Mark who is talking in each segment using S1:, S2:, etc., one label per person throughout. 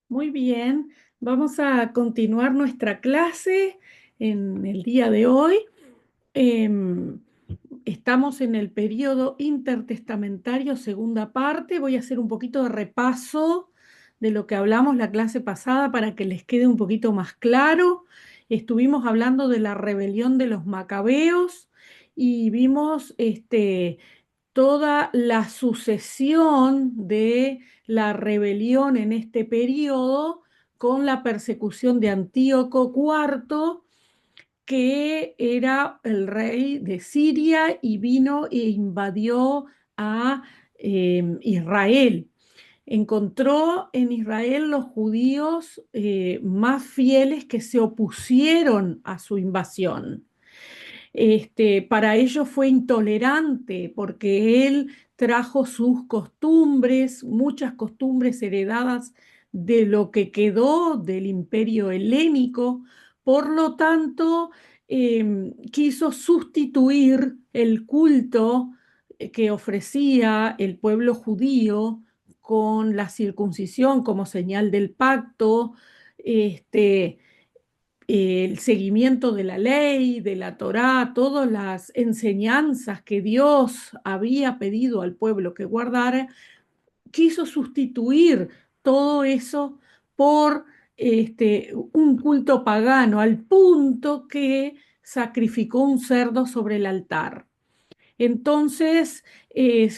S1: Muy bien, vamos a continuar nuestra clase en el día de hoy. Em, Estamos en el periodo intertestamentario, segunda parte. Voy a hacer un poquito de repaso de lo que hablamos la clase pasada para que les quede un poquito más claro. Estuvimos hablando de la rebelión de los macabeos y vimos toda la sucesión de la rebelión en este periodo con la persecución de Antíoco IV, que era el rey de Siria y vino e invadió a Israel. Encontró en Israel los judíos más fieles que se opusieron a su invasión. Para ellos fue intolerante porque él trajo sus costumbres, muchas costumbres heredadas de lo que quedó del imperio helénico. Por lo tanto, quiso sustituir el culto que ofrecía el pueblo judío con la circuncisión como señal del pacto. Este, el seguimiento de la ley, de la Torá, todas las enseñanzas que Dios había pedido al pueblo que guardara, quiso sustituir todo eso por un culto pagano, al punto que sacrificó un cerdo sobre el altar. Entonces,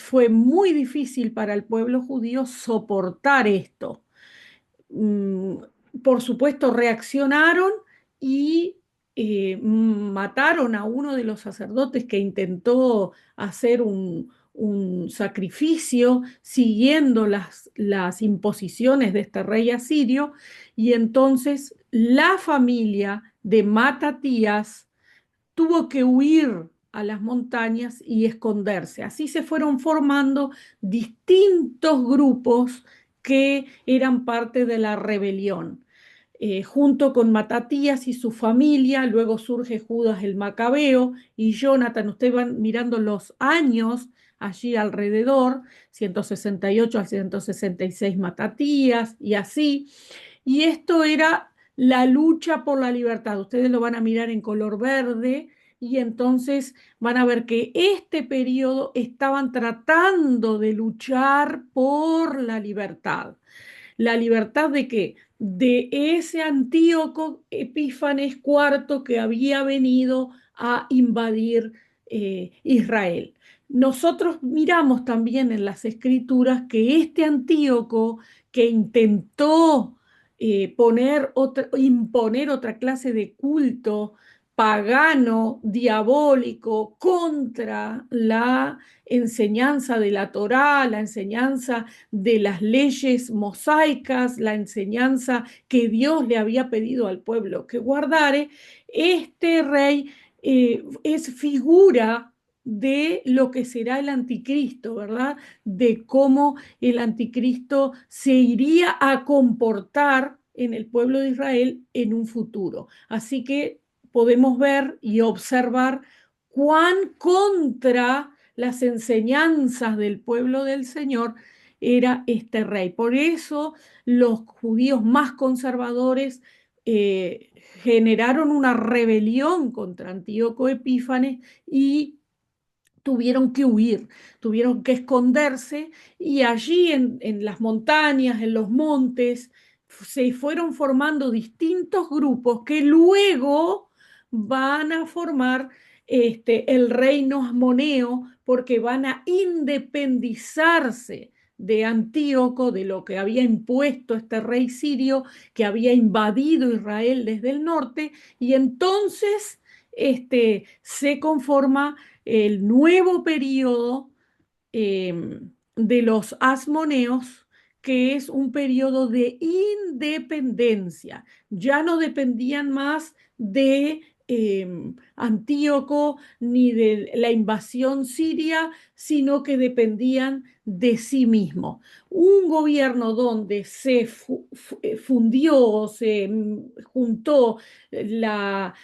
S1: fue muy difícil para el pueblo judío soportar esto. mm, por supuesto, reaccionaron y mataron a uno de los sacerdotes que intentó hacer un sacrificio siguiendo las imposiciones de este rey asirio, y entonces la familia de Matatías tuvo que huir a las montañas y esconderse. Así se fueron formando distintos grupos que eran parte de la rebelión. Junto con Matatías y su familia, luego surge Judas el Macabeo y Jonathan. Ustedes van mirando los años allí alrededor, 168 al 166 Matatías y así. Y esto era la lucha por la libertad. Ustedes lo van a mirar en color verde y entonces van a ver que este periodo estaban tratando de luchar por la libertad. ¿La libertad de qué? De ese Antíoco Epífanes IV que había venido a invadir Israel. Nosotros miramos también en las escrituras que este Antíoco que intentó imponer otra clase de culto pagano, diabólico, contra la enseñanza de la Torá, la enseñanza de las leyes mosaicas, la enseñanza que Dios le había pedido al pueblo que guardare. Este rey es figura de lo que será el anticristo, ¿verdad? De cómo el anticristo se iría a comportar en el pueblo de Israel en un futuro. Así que podemos ver y observar cuán contra las enseñanzas del pueblo del Señor era este rey. Por eso los judíos más conservadores generaron una rebelión contra Antíoco Epífanes y tuvieron que esconderse, y allí en las montañas, en los montes, se fueron formando distintos grupos que luego van a formar el reino asmoneo, porque van a independizarse de Antíoco, de lo que había impuesto este rey sirio que había invadido Israel desde el norte, y entonces se conforma el nuevo periodo de los asmoneos, que es un periodo de independencia. Ya no dependían más de Antíoco ni de la invasión siria, sino que dependían de sí mismos. Un gobierno donde se fundió, se juntó la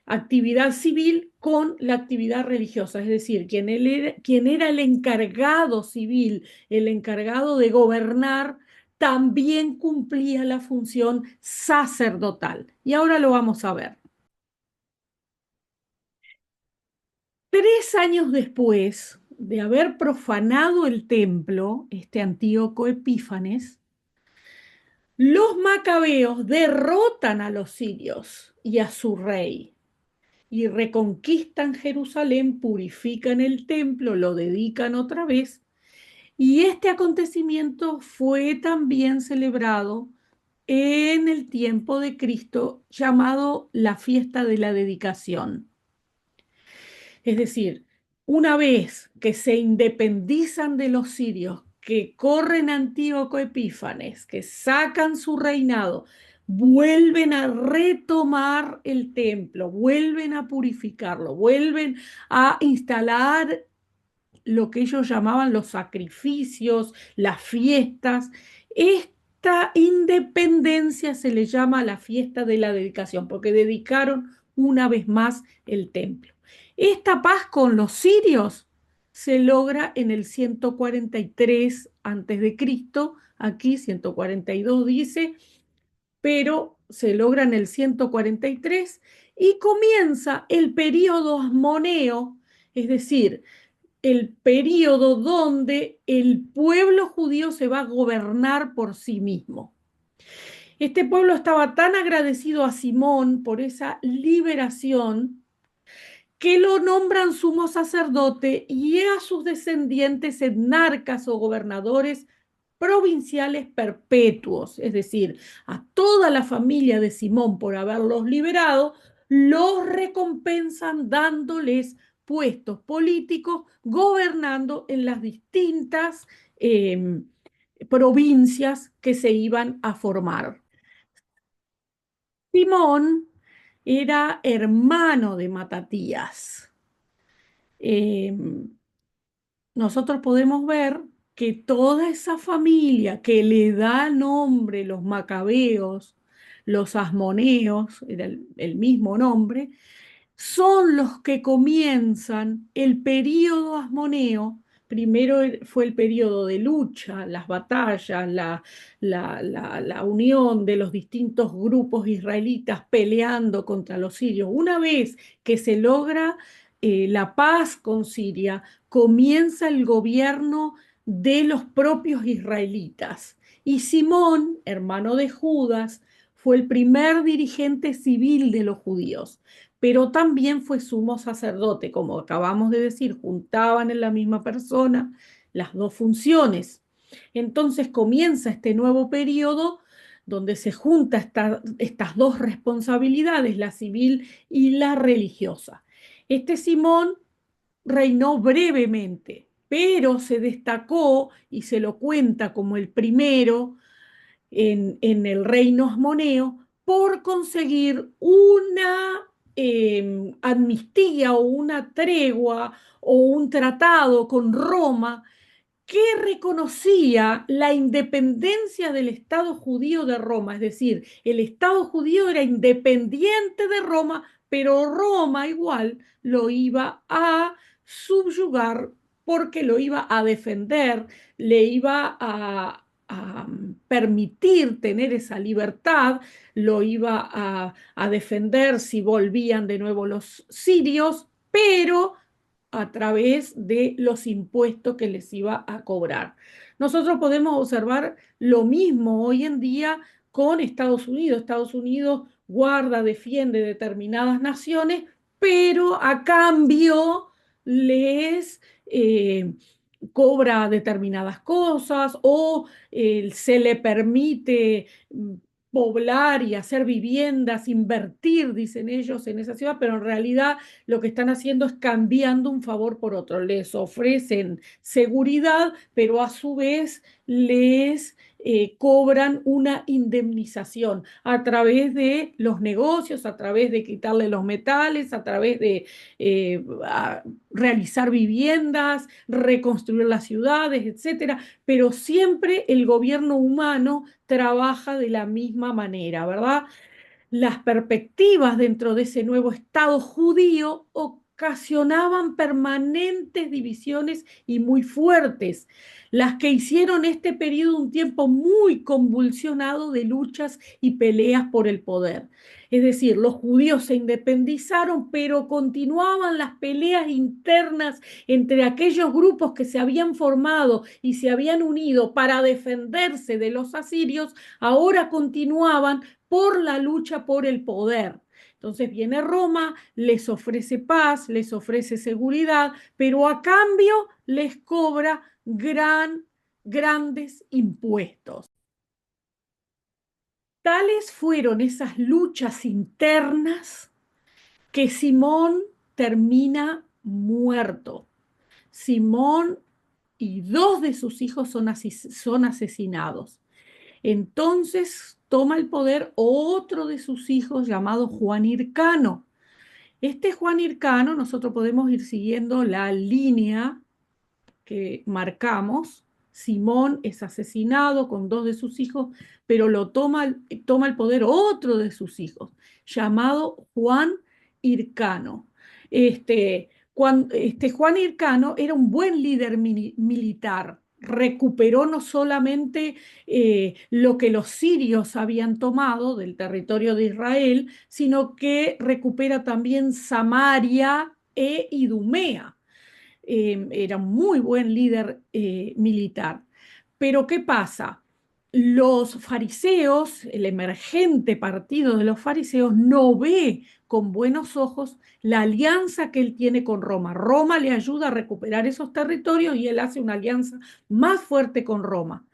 S1: actividad civil con la actividad religiosa, es decir, quien era el encargado civil, el encargado de gobernar, también cumplía la función sacerdotal. Y ahora lo vamos a ver. 3 años después de haber profanado el templo, este Antíoco Epífanes, los macabeos derrotan a los sirios y a su rey y reconquistan Jerusalén, purifican el templo, lo dedican otra vez. Y este acontecimiento fue también celebrado en el tiempo de Cristo, llamado la fiesta de la dedicación. Es decir, una vez que se independizan de los sirios, que corren a Antíoco Epífanes, que sacan su reinado, vuelven a retomar el templo, vuelven a purificarlo, vuelven a instalar lo que ellos llamaban los sacrificios, las fiestas. Esta independencia se le llama la fiesta de la dedicación, porque dedicaron una vez más el templo. Esta paz con los sirios se logra en el 143 antes de Cristo, aquí 142 dice, pero se logra en el 143 y comienza el periodo asmoneo, es decir, el periodo donde el pueblo judío se va a gobernar por sí mismo. Este pueblo estaba tan agradecido a Simón por esa liberación que lo nombran sumo sacerdote y a sus descendientes etnarcas o gobernadores provinciales perpetuos, es decir, a toda la familia de Simón por haberlos liberado, los recompensan dándoles puestos políticos, gobernando en las distintas provincias que se iban a formar. Simón era hermano de Matatías. Eh, Nosotros podemos ver que toda esa familia que le da nombre, los macabeos, los asmoneos, era el mismo nombre, son los que comienzan el periodo asmoneo. Primero fue el periodo de lucha, las batallas, la unión de los distintos grupos israelitas peleando contra los sirios. Una vez que se logra la paz con Siria, comienza el gobierno de los propios israelitas. Y Simón, hermano de Judas, fue el primer dirigente civil de los judíos, pero también fue sumo sacerdote, como acabamos de decir, juntaban en la misma persona las dos funciones. Entonces comienza este nuevo periodo donde se juntan estas dos responsabilidades, la civil y la religiosa. Este Simón reinó brevemente, pero se destacó y se lo cuenta como el primero en el reino asmoneo por conseguir una amnistía o una tregua o un tratado con Roma que reconocía la independencia del Estado judío de Roma, es decir, el Estado judío era independiente de Roma, pero Roma igual lo iba a subyugar porque lo iba a defender, le iba a permitir tener esa libertad, lo iba a defender si volvían de nuevo los sirios, pero a través de los impuestos que les iba a cobrar. Nosotros podemos observar lo mismo hoy en día con Estados Unidos. Estados Unidos guarda, defiende determinadas naciones, pero a cambio les cobra determinadas cosas o se le permite poblar y hacer viviendas, invertir, dicen ellos, en esa ciudad, pero en realidad lo que están haciendo es cambiando un favor por otro. Les ofrecen seguridad, pero a su vez les cobran una indemnización a través de los negocios, a través de quitarle los metales, a través de realizar viviendas, reconstruir las ciudades, etcétera. Pero siempre el gobierno humano trabaja de la misma manera, ¿verdad? Las perspectivas dentro de ese nuevo Estado judío ocasionaban permanentes divisiones y muy fuertes, las que hicieron este periodo un tiempo muy convulsionado de luchas y peleas por el poder. Es decir, los judíos se independizaron, pero continuaban las peleas internas entre aquellos grupos que se habían formado y se habían unido para defenderse de los asirios, ahora continuaban por la lucha por el poder. Entonces viene Roma, les ofrece paz, les ofrece seguridad, pero a cambio les cobra grandes impuestos. Tales fueron esas luchas internas que Simón termina muerto. Simón y dos de sus hijos son asesinados. Entonces toma el poder otro de sus hijos llamado Juan Hircano. Este Juan Hircano, nosotros podemos ir siguiendo la línea que marcamos. Simón es asesinado con dos de sus hijos, pero toma el poder otro de sus hijos, llamado Juan Hircano. Juan Hircano era un buen líder militar. Recuperó no solamente lo que los sirios habían tomado del territorio de Israel, sino que recupera también Samaria e Idumea. Era un muy buen líder militar. Pero ¿qué pasa? Los fariseos, el emergente partido de los fariseos, no ve con buenos ojos la alianza que él tiene con Roma. Roma le ayuda a recuperar esos territorios y él hace una alianza más fuerte con Roma.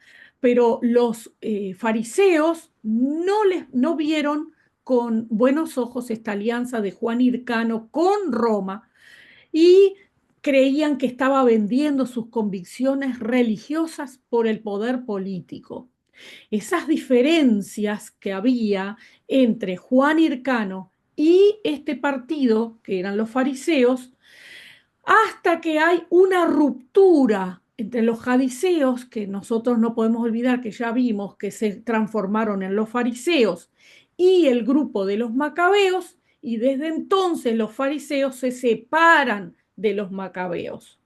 S1: Pero los fariseos no vieron con buenos ojos esta alianza de Juan Hircano con Roma y creían que estaba vendiendo sus convicciones religiosas por el poder político. Esas diferencias que había entre Juan Hircano y este partido, que eran los fariseos, hasta que hay una ruptura entre los fariseos, que nosotros no podemos olvidar que ya vimos que se transformaron en los fariseos, y el grupo de los macabeos, y desde entonces los fariseos se separan de los macabeos.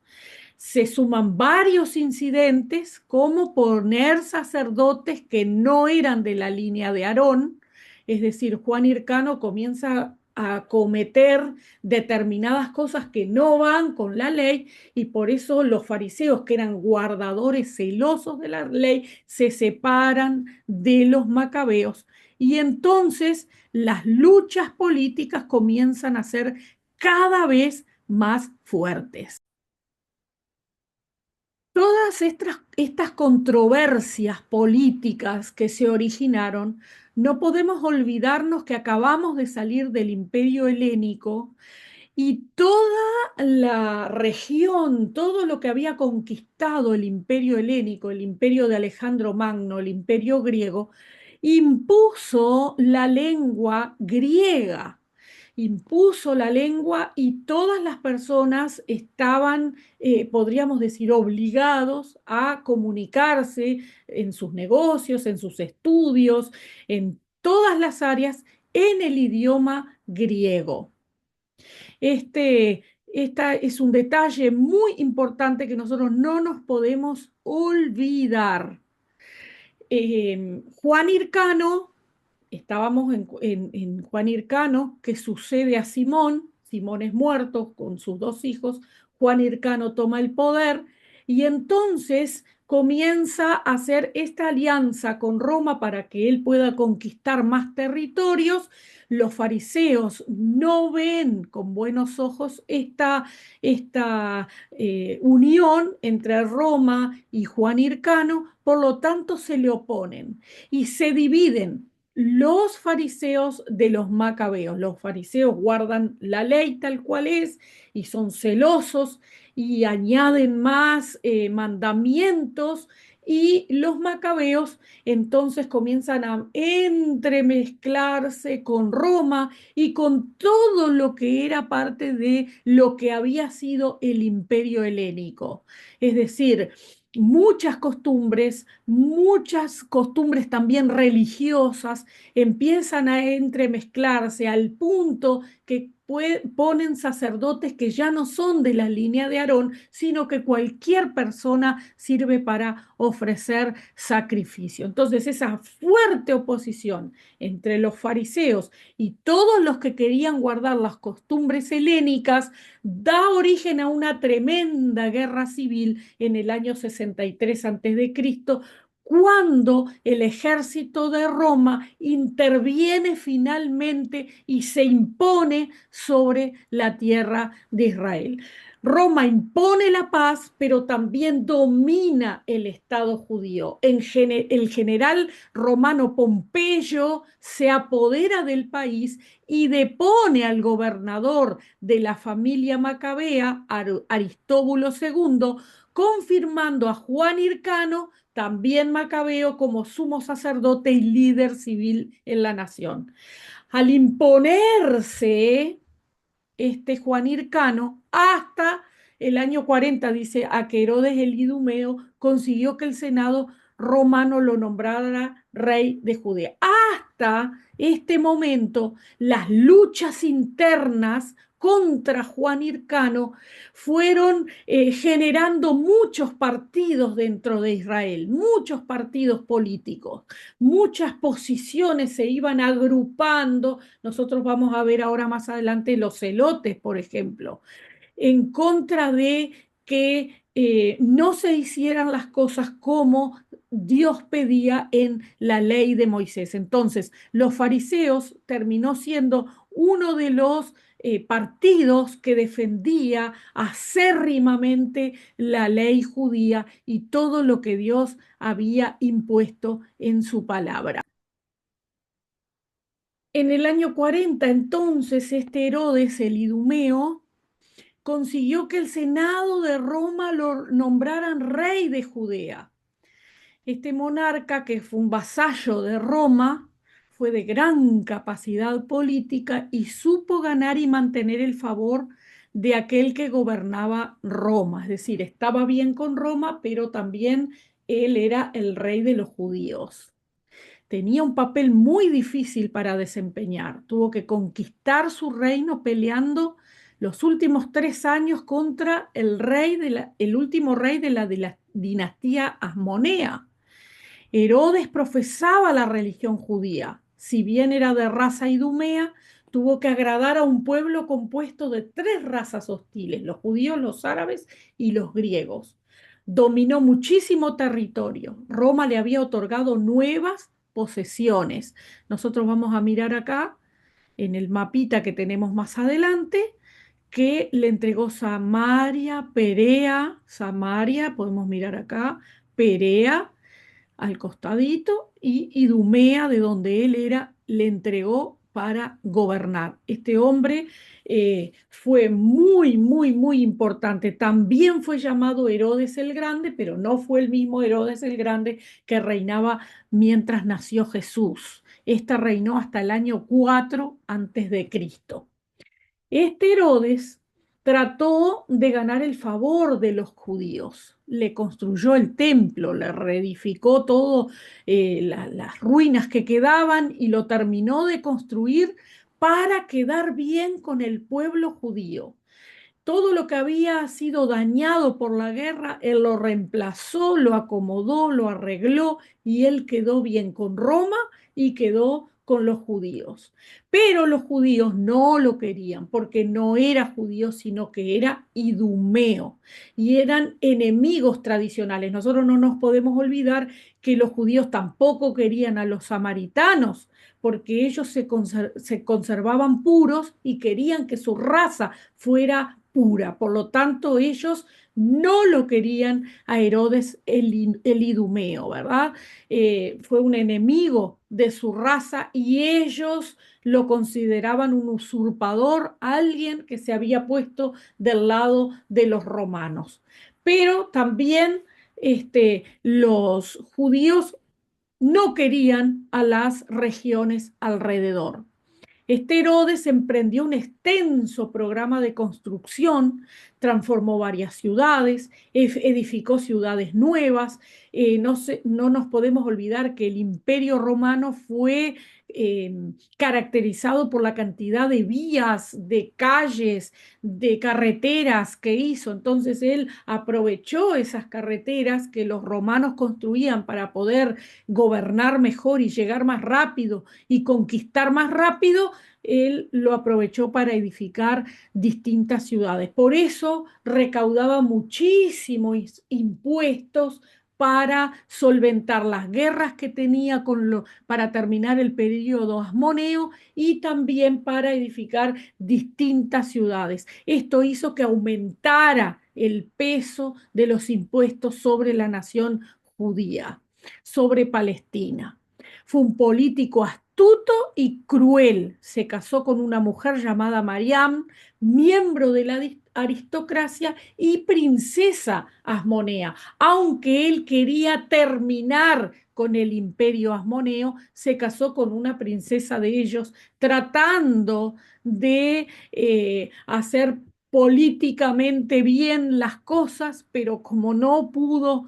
S1: Se suman varios incidentes, como poner sacerdotes que no eran de la línea de Aarón, es decir, Juan Hircano comienza a cometer determinadas cosas que no van con la ley y por eso los fariseos, que eran guardadores celosos de la ley, se separan de los macabeos y entonces las luchas políticas comienzan a ser cada vez más fuertes. Todas estas controversias políticas que se originaron, no podemos olvidarnos que acabamos de salir del Imperio Helénico y toda la región, todo lo que había conquistado el Imperio Helénico, el Imperio de Alejandro Magno, el Imperio griego, impuso la lengua griega, impuso la lengua y todas las personas estaban, podríamos decir, obligados a comunicarse en sus negocios, en sus estudios, en todas las áreas, en el idioma griego. Esta es un detalle muy importante que nosotros no nos podemos olvidar. Juan Hircano, estábamos en Juan Hircano, que sucede a Simón. Simón es muerto con sus dos hijos. Juan Hircano toma el poder y entonces comienza a hacer esta alianza con Roma para que él pueda conquistar más territorios. Los fariseos no ven con buenos ojos esta unión entre Roma y Juan Hircano, por lo tanto se le oponen y se dividen los fariseos de los macabeos. Los fariseos guardan la ley tal cual es y son celosos y añaden más mandamientos y los macabeos entonces comienzan a entremezclarse con Roma y con todo lo que era parte de lo que había sido el imperio helénico. Es decir, muchas costumbres también religiosas empiezan a entremezclarse al punto que ponen sacerdotes que ya no son de la línea de Aarón, sino que cualquier persona sirve para ofrecer sacrificio. Entonces, esa fuerte oposición entre los fariseos y todos los que querían guardar las costumbres helénicas da origen a una tremenda guerra civil en el año 63 a.C., cuando el ejército de Roma interviene finalmente y se impone sobre la tierra de Israel. Roma impone la paz, pero también domina el Estado judío. El general romano Pompeyo se apodera del país y depone al gobernador de la familia macabea, Aristóbulo II, confirmando a Juan Hircano, también macabeo, como sumo sacerdote y líder civil en la nación. Al imponerse Juan Hircano, hasta el año 40, dice, a que Herodes el Idumeo consiguió que el Senado romano lo nombrara rey de Judea. Hasta este momento, las luchas internas contra Juan Hircano fueron generando muchos partidos dentro de Israel, muchos partidos políticos, muchas posiciones se iban agrupando. Nosotros vamos a ver ahora más adelante los celotes, por ejemplo, en contra de que no se hicieran las cosas como Dios pedía en la ley de Moisés. Entonces, los fariseos terminó siendo uno de los partidos que defendía acérrimamente la ley judía y todo lo que Dios había impuesto en su palabra. En el año 40, entonces, Herodes, el Idumeo, consiguió que el Senado de Roma lo nombraran rey de Judea. Este monarca, que fue un vasallo de Roma, fue de gran capacidad política y supo ganar y mantener el favor de aquel que gobernaba Roma. Es decir, estaba bien con Roma, pero también él era el rey de los judíos. Tenía un papel muy difícil para desempeñar. Tuvo que conquistar su reino peleando los últimos 3 años contra el último rey de la dinastía Asmonea. Herodes profesaba la religión judía. Si bien era de raza idumea, tuvo que agradar a un pueblo compuesto de 3 razas hostiles: los judíos, los árabes y los griegos. Dominó muchísimo territorio. Roma le había otorgado nuevas posesiones. Nosotros vamos a mirar acá en el mapita que tenemos más adelante, que le entregó Samaria, Perea, Samaria, podemos mirar acá, Perea al costadito, y Idumea, de donde él era, le entregó para gobernar. Este hombre fue muy, muy, muy importante. También fue llamado Herodes el Grande, pero no fue el mismo Herodes el Grande que reinaba mientras nació Jesús. Esta reinó hasta el año 4 antes de Cristo. Este Herodes trató de ganar el favor de los judíos. Le construyó el templo, le reedificó todo, las ruinas que quedaban, y lo terminó de construir para quedar bien con el pueblo judío. Todo lo que había sido dañado por la guerra, él lo reemplazó, lo acomodó, lo arregló, y él quedó bien con Roma y quedó con los judíos. Pero los judíos no lo querían, porque no era judío, sino que era idumeo, y eran enemigos tradicionales. Nosotros no nos podemos olvidar que los judíos tampoco querían a los samaritanos, porque ellos se conservaban puros y querían que su raza fuera pura. Por lo tanto, ellos no lo querían a Herodes el Idumeo, ¿verdad? Fue un enemigo de su raza y ellos lo consideraban un usurpador, alguien que se había puesto del lado de los romanos. Pero también los judíos no querían a las regiones alrededor. Herodes emprendió un extenso programa de construcción transformó varias ciudades, edificó ciudades nuevas. No nos podemos olvidar que el Imperio Romano fue caracterizado por la cantidad de vías, de calles, de carreteras que hizo. Entonces él aprovechó esas carreteras que los romanos construían para poder gobernar mejor y llegar más rápido y conquistar más rápido. Él lo aprovechó para edificar distintas ciudades. Por eso recaudaba muchísimos impuestos para solventar las guerras que tenía para terminar el periodo asmoneo y también para edificar distintas ciudades. Esto hizo que aumentara el peso de los impuestos sobre la nación judía, sobre Palestina. Fue un político astuto y cruel. Se casó con una mujer llamada Mariam, miembro de la aristocracia y princesa asmonea. Aunque él quería terminar con el imperio asmoneo, se casó con una princesa de ellos, tratando de hacer políticamente bien las cosas, pero como no pudo,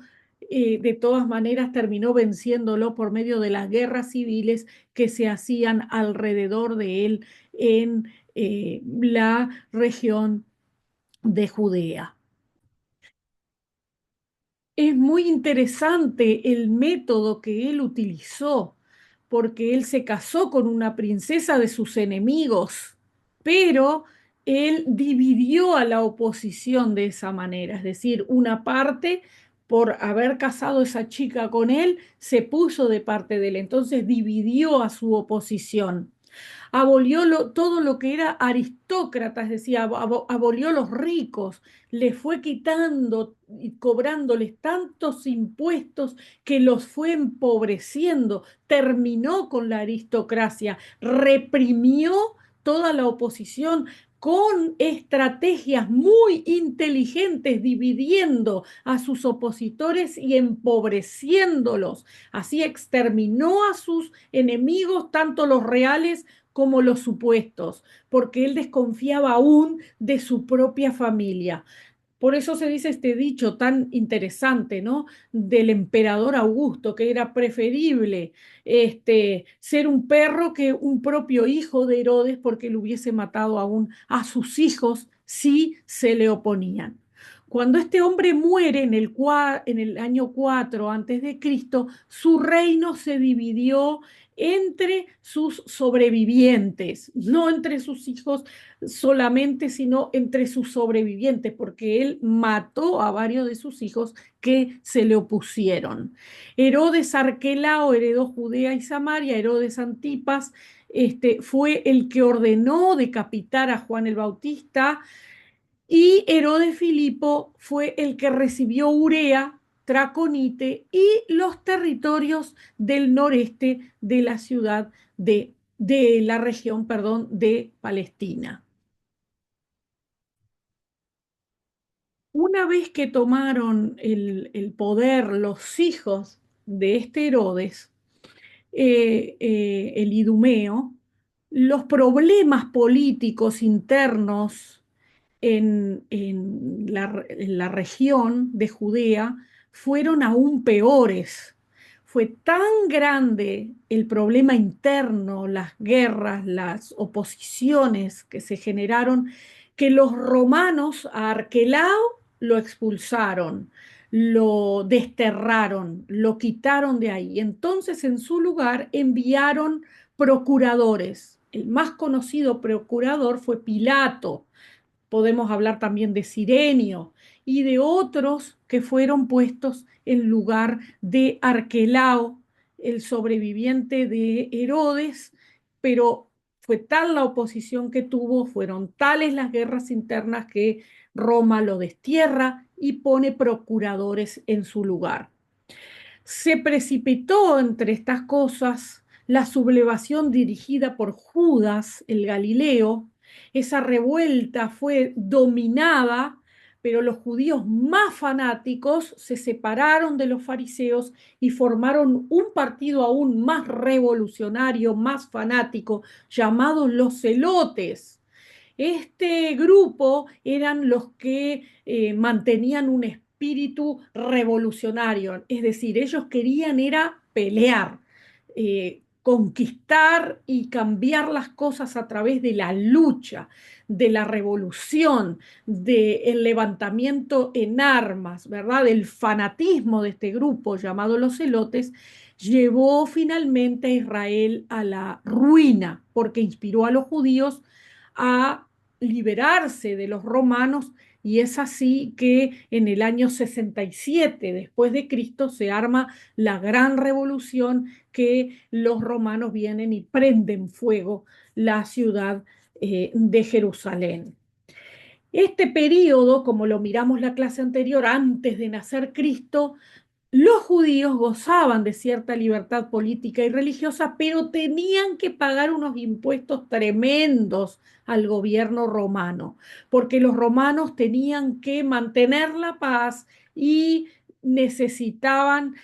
S1: de todas maneras terminó venciéndolo por medio de las guerras civiles que se hacían alrededor de él en la región de Judea. Es muy interesante el método que él utilizó, porque él se casó con una princesa de sus enemigos, pero él dividió a la oposición de esa manera, es decir, una parte, por haber casado a esa chica con él, se puso de parte de él, entonces dividió a su oposición. Abolió todo lo que era aristócrata, es decir, abolió los ricos, les fue quitando y cobrándoles tantos impuestos que los fue empobreciendo, terminó con la aristocracia, reprimió toda la oposición con estrategias muy inteligentes, dividiendo a sus opositores y empobreciéndolos. Así exterminó a sus enemigos, tanto los reales como los supuestos, porque él desconfiaba aún de su propia familia. Por eso se dice este dicho tan interesante, ¿no? Del emperador Augusto, que era preferible ser un perro que un propio hijo de Herodes, porque él hubiese matado aún a sus hijos si se le oponían. Cuando este hombre muere en el año 4 antes de Cristo, su reino se dividió entre sus sobrevivientes, no entre sus hijos solamente, sino entre sus sobrevivientes, porque él mató a varios de sus hijos que se le opusieron. Herodes Arquelao heredó Judea y Samaria. Herodes Antipas fue el que ordenó decapitar a Juan el Bautista, y Herodes Filipo fue el que recibió Urea, Traconite y los territorios del noreste de la ciudad de la región, perdón, de Palestina. Una vez que tomaron el poder los hijos de este Herodes, el Idumeo, los problemas políticos internos en la región de Judea fueron aún peores. Fue tan grande el problema interno, las guerras, las oposiciones que se generaron, que los romanos a Arquelao lo expulsaron, lo desterraron, lo quitaron de ahí. Entonces, en su lugar, enviaron procuradores. El más conocido procurador fue Pilato. Podemos hablar también de Cirenio y de otros que fueron puestos en lugar de Arquelao, el sobreviviente de Herodes, pero fue tal la oposición que tuvo, fueron tales las guerras internas que Roma lo destierra y pone procuradores en su lugar. Se precipitó entre estas cosas la sublevación dirigida por Judas el Galileo. Esa revuelta fue dominada, pero los judíos más fanáticos se separaron de los fariseos y formaron un partido aún más revolucionario, más fanático, llamado los celotes. Este grupo eran los que mantenían un espíritu revolucionario, es decir, ellos querían era pelear, conquistar y cambiar las cosas a través de la lucha, de la revolución, del levantamiento en armas, ¿verdad? Del fanatismo de este grupo llamado los Celotes, llevó finalmente a Israel a la ruina, porque inspiró a los judíos a liberarse de los romanos, y es así que en el año 67 después de Cristo se arma la gran revolución, que los romanos vienen y prenden fuego la ciudad de Jerusalén. Este periodo, como lo miramos la clase anterior, antes de nacer Cristo, los judíos gozaban de cierta libertad política y religiosa, pero tenían que pagar unos impuestos tremendos al gobierno romano, porque los romanos tenían que mantener la paz y necesitaban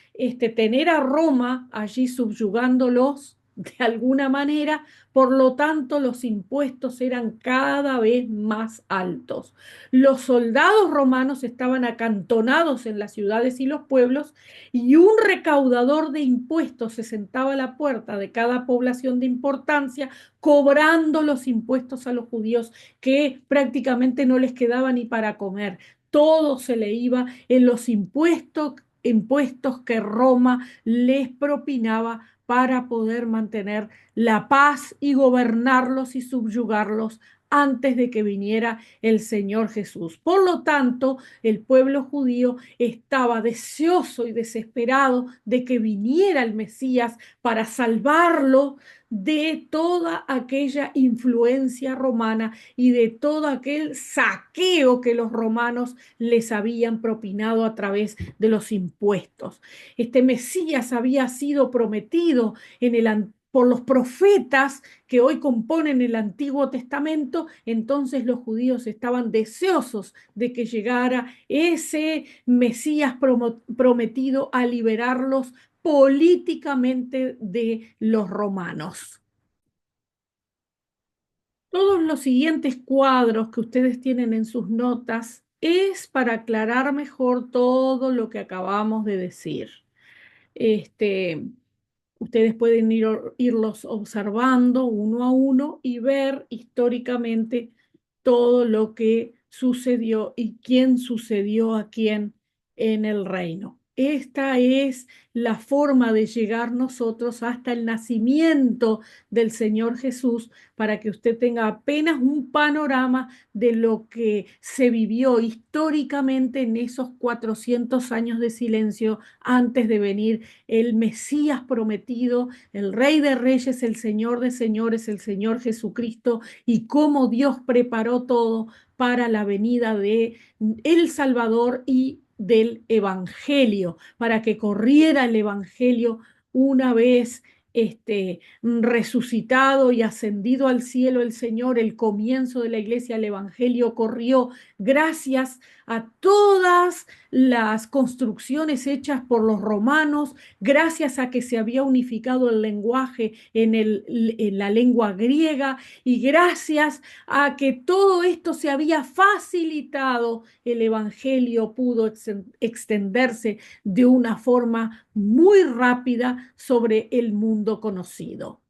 S1: tener a Roma allí subyugándolos de alguna manera. Por lo tanto, los impuestos eran cada vez más altos. Los soldados romanos estaban acantonados en las ciudades y los pueblos, y un recaudador de impuestos se sentaba a la puerta de cada población de importancia, cobrando los impuestos a los judíos, que prácticamente no les quedaba ni para comer. Todo se le iba en los impuestos que Roma les propinaba para poder mantener la paz y gobernarlos y subyugarlos antes de que viniera el Señor Jesús. Por lo tanto, el pueblo judío estaba deseoso y desesperado de que viniera el Mesías para salvarlo de toda aquella influencia romana y de todo aquel saqueo que los romanos les habían propinado a través de los impuestos. Este Mesías había sido prometido por los profetas que hoy componen el Antiguo Testamento. Entonces los judíos estaban deseosos de que llegara ese Mesías prometido a liberarlos políticamente de los romanos. Todos los siguientes cuadros que ustedes tienen en sus notas es para aclarar mejor todo lo que acabamos de decir. Este, Ustedes pueden irlos observando uno a uno y ver históricamente todo lo que sucedió y quién sucedió a quién en el reino. Esta es la forma de llegar nosotros hasta el nacimiento del Señor Jesús, para que usted tenga apenas un panorama de lo que se vivió históricamente en esos 400 años de silencio antes de venir el Mesías prometido, el Rey de Reyes, el Señor de Señores, el Señor Jesucristo, y cómo Dios preparó todo para la venida de el Salvador y del Evangelio, para que corriera el Evangelio una vez resucitado y ascendido al cielo el Señor. El comienzo de la iglesia, el Evangelio corrió gracias a todas las construcciones hechas por los romanos, gracias a que se había unificado el lenguaje en la lengua griega, y gracias a que todo esto se había facilitado, el Evangelio pudo extenderse de una forma muy rápida sobre el mundo conocido.